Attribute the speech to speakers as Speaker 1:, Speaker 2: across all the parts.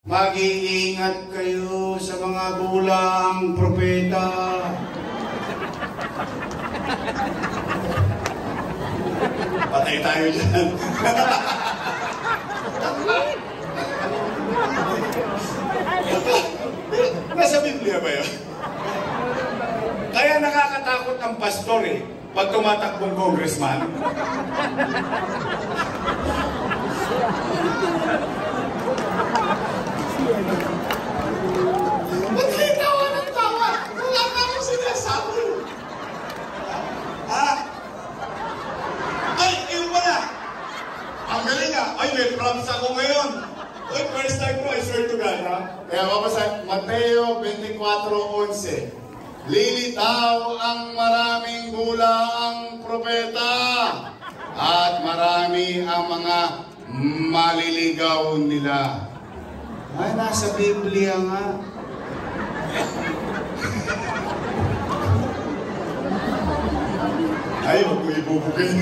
Speaker 1: Mag-iingat kayo sa mga bulang propeta. Patay tayo dyan. Nasa Biblia ba yun? Kaya nakakatakot ang pastor pag tumatakbong congressman. Ba't kayo tawa ng tawa? Wala ka akong sinasabi. Ha? Ay, iyo ba na? Ang galing nga. Ay, may props ako ngayon. Ay, first time ko, I swear to God, ha? Kaya mabasa, Mateo 24:11. Lilitaw ang maraming bulaang propeta at marami ang mga maliligaw nila. Ay, nasa Biblia nga. Ay, huwag ko ibubugin.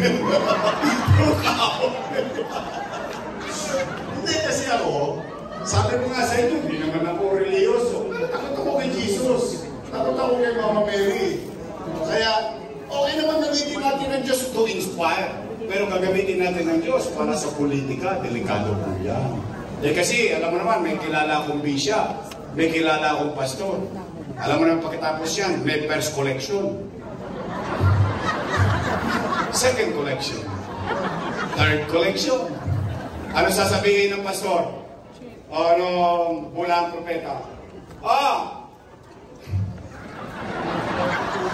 Speaker 1: Hindi kasi ako, sabi ko nga sa inyo, hindi naman ako religyoso. Takot ako kay Jesus. Takot ako kay Mama Mary. Kaya, okay naman gamitin natin ng Diyos to inspire. Pero gagamitin natin ng Diyos para sa politika, delikado po yan. Kasi, alam mo naman, may kilala akong bisya, may kilala akong pastor. Alam mo naman, pagkatapos yan, may first collection. Second collection. Third collection. Ano sasabihin ng pastor? O anong bulang propeta?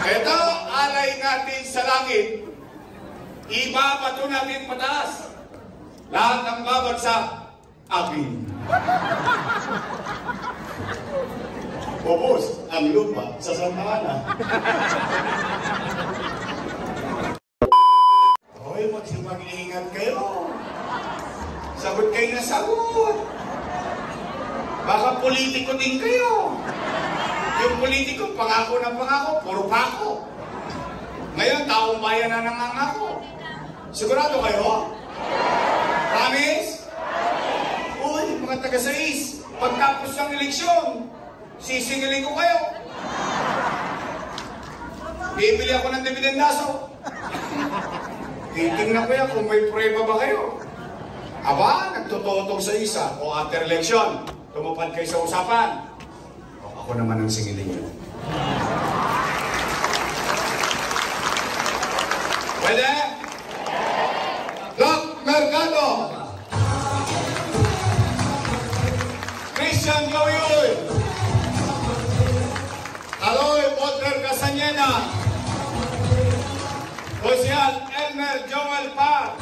Speaker 1: Ito, alay natin sa langit. Ibabato natin mataas. Lahat ng babagsak, akin. Bubos ang lupa sa Santa Ana. Hoy, mag-ingat kayo. Sagot kayo na sagot. Baka politiko din kayo. Yung politiko, pangako na pangako, puro pako. Ngayon, taong bayan na nangangako. Sigurado kayo? Promise? Uy, mga taga-sais, pagtapos ng eleksyon, sisingilin ko kayo. Bibili ako ng dividendaso. Titingnan ko yan kung may prueba ba kayo. Aba, nagtutotong sa isa o after election, tumupad kayo sa usapan. O, ako naman ang singilin nyo. Pwede? Doc Mercado! Christian Loyoy! Aloy Walter Casanyena! Josial Elmer Joel Park!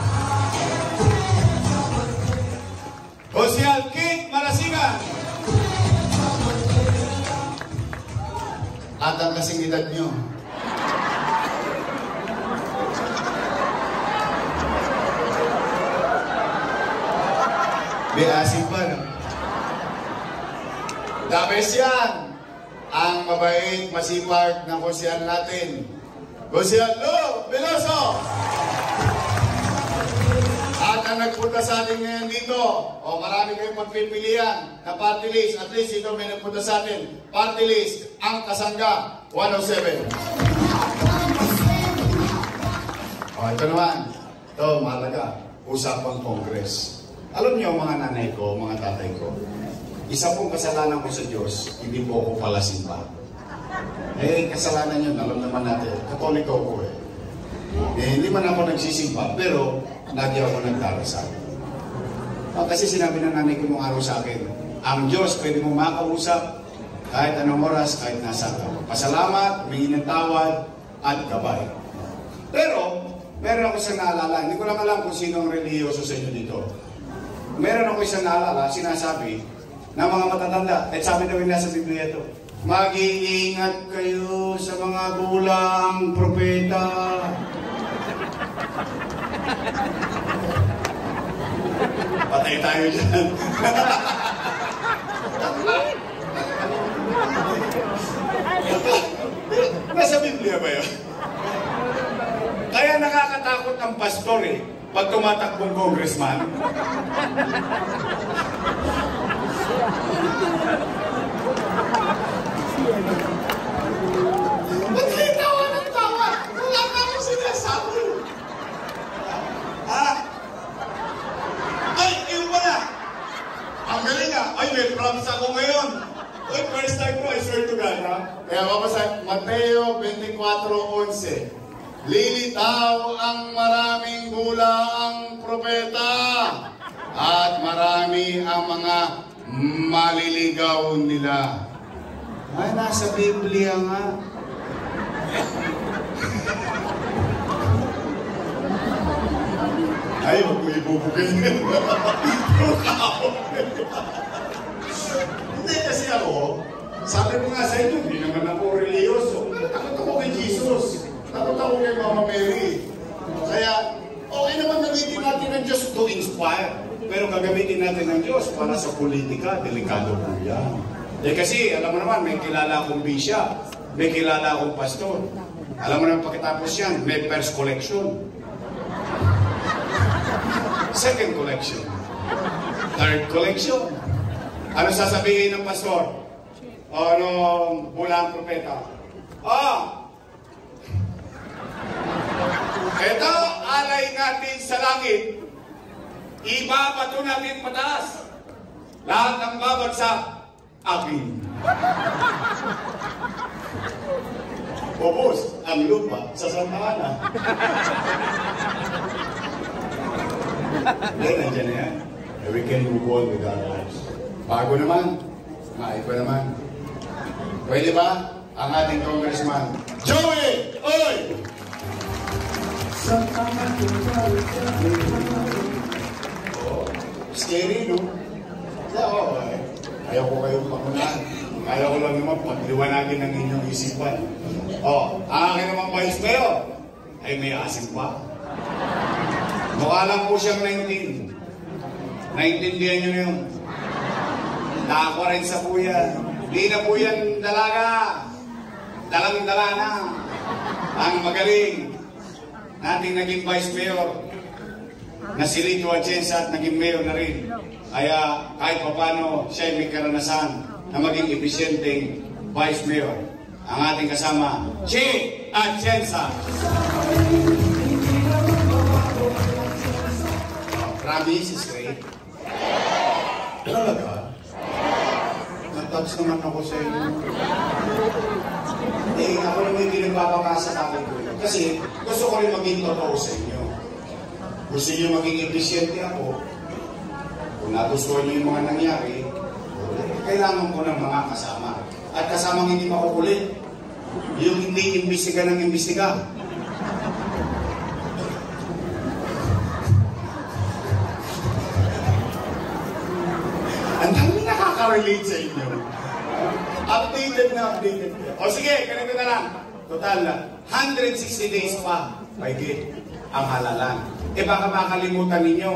Speaker 1: Josial Kit Marasigan! At ang kasing edad nyo. May asin pa, no? The best yan! Ang mabait, masipag na konsyal natin. Konsyal Lo Veloso! At ang nagpunta sa atin ngayon dito, o marami kayong pagpipilian na party list. At least ito may nagpunta sa atin. Party list, ang Kasangga 107. O, ito naman. Ito, mahalaga. Usapang Congress. Alam niyo, mga nanay ko, mga tatay ko, isa pong kasalanan ko sa Diyos, hindi po ako palasimba. Kasalanan yun, alam naman natin. Katoliko ko hindi man ako nagsisimba, pero lagi ako nagdarasal. Kasi sinabi ng nanay ko nung araw sa akin, ang Diyos pwede mo makausap kahit anong oras, kahit nasa ka. Pasalamat, humingi ng tawad, at gabay. Pero, meron ako isang naalala. Hindi ko lang alam kung sino ang relihiyoso sa inyo dito. Meron ako isang naalala, sinasabi, na mga matatanda, at sabi daw yung nasa Biblia ito, mag-iingat kayo sa mga bulang propeta. Patay tayo dyan. Nasa Biblia ba yun? Kaya nakakatakot ang pastor pag tumatakbong congressman. nga, ay may promise ako ngayon. Ay, first time ko, I swear to God, ha? Kaya mabasa, Mateo 24:11. Lilitaw ang maraming bulaang propeta at marami ang mga maliligaw nila. Ay, nasa Biblia nga. Ay, huwag ko ibubugin. Hindi kasi ako, sabi ko nga sa inyo, hindi naman ako religyoso. Takot ako kay Jesus. Takot ako kay Mama Mary. Kaya, okay naman gamitin natin ng Diyos to inspire. Pero gagamitin natin ng Diyos para sa politika, delikado po yan. Eh kasi, alam mo naman, may kilala akong bisya, may kilala akong pastor. Alam mo naman pagkatapos yan, may first collection. Second collection. Third collection. Ano sasabihin ng pastor? Ano bulang propeta? Ito, alay natin sa langit. Ibabato natin pataas. Lahat ng babagsak, akin. Bubos, ang lupa sa Santa Ana. Nandiyan na yan. We can move on with our lives. Bago naman, iba naman. Pwede ba ang ating congressman, Joey! Oy! Oh, scary, no? Oo, ayaw ko kayong pangunahan. Ayaw ko lang naman pagliwanagin ng inyong isipan. Ang akin naman vice mayor ay may asim pa. Mukha lang po siyang 19. Naintindihan nyo na yun. Naka-40 sa po yan. Hindi na po yan dalaga. Dalang-dala na. Ang magaling nating naging vice mayor na si Lito Atienza at naging mayor na rin. Kaya kahit paano siya may karanasan na maging episyenteng vice mayor. Ang ating kasama, Che Atienza. Promise is great. Talaga? Nag-touch naman ako sa inyo. Hindi, ako naman yung pinagpapakasa natin ko. Kasi gusto ko rin maging totoo sa inyo. Gusto nyo maging eficiente ako. Kung nagustuhan nyo yung mga nangyari, kailangan ko ng mga kasama. At kasamang hindi makukulit. Yung hindi imbestiga ng imbestiga. Ang dami nakaka-relate sa inyo. Updated na. O sige, ganito na lang. Total, 160 days pa. Paigit ang halalan. Baka makalimutan ninyo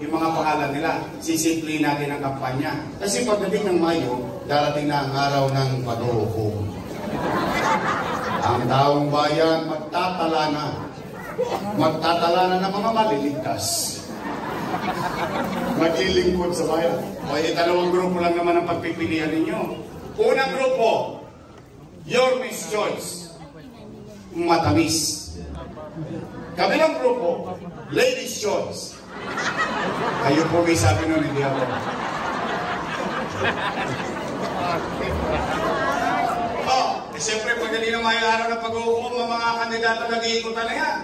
Speaker 1: yung mga pangalan nila. Sisimplihin natin ang kampanya. Kasi pagdating ng Mayo, darating na ang araw ng pag-uupo. Ang taong bayan magtatala na. Magtatala na ng mga maliligtas. Maglilingkod sa bayan. O dalawang grupo lang naman ang pagpipilian ninyo. Unang grupo, your Miss Choice. Matamis. Kabilang grupo, Ladies Choice. Kayo po may sabi nun, hindi ako. Siyempre, pagdali ng mga araw na pag-uukom, mga kandidato nag-iikutan na yan.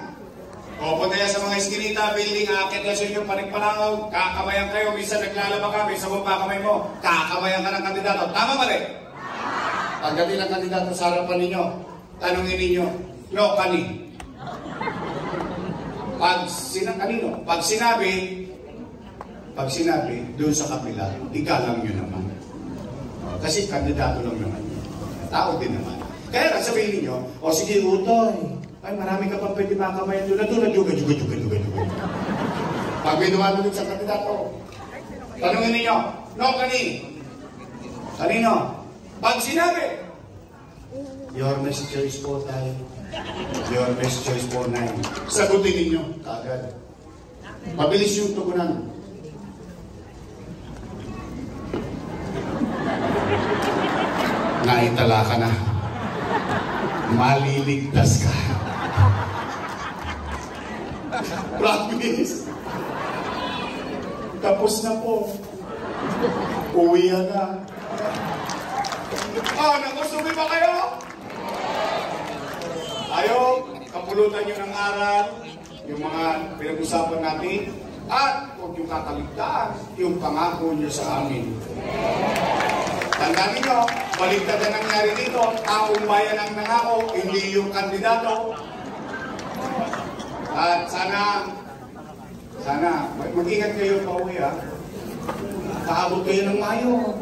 Speaker 1: Punta yan sa mga iskinita, building, akit na sa inyo, panikpalangaw, kakamayan kayo, minsan naglalaba ka, minsan mo pa kamay mo, kakamayan ka ng kandidato. Tama mali? Pagdating ng kandidato sa harapan ninyo, tanongin ninyo, no, kani? Kanino? Pag sinabi, doon sa kapila, igalang nyo naman. Kasi kandidato lang naman. Tao din naman. Kaya sabihin ninyo, o sige, utoy. Ay, marami ka pang pwede makamayan doon. Juga. Pag may dumadulog sa kandidato, tanongin ninyo, no, kanino? Pag sinabi, your best choice po tayo. Your best choice po 9. Sagutin ninyo, kagad. Mabilis yung tugunan. Naitala ka na. Maliligtas ka. Promise. Tapos na po. Uwi na. Nagustubi ba kayo? Ayaw, kapulutan nyo ng aral, yung mga pinag-usapan natin, at huwag yung kakaligtaan, yung pangako nyo sa amin. Tandaan ninyo, baligtad na nangyari dito, taong bayan ang nangako, hindi yung kandidato. At sana, mag-ingat kayo pa uwi, ha? Kaabot kayo ng Mayo.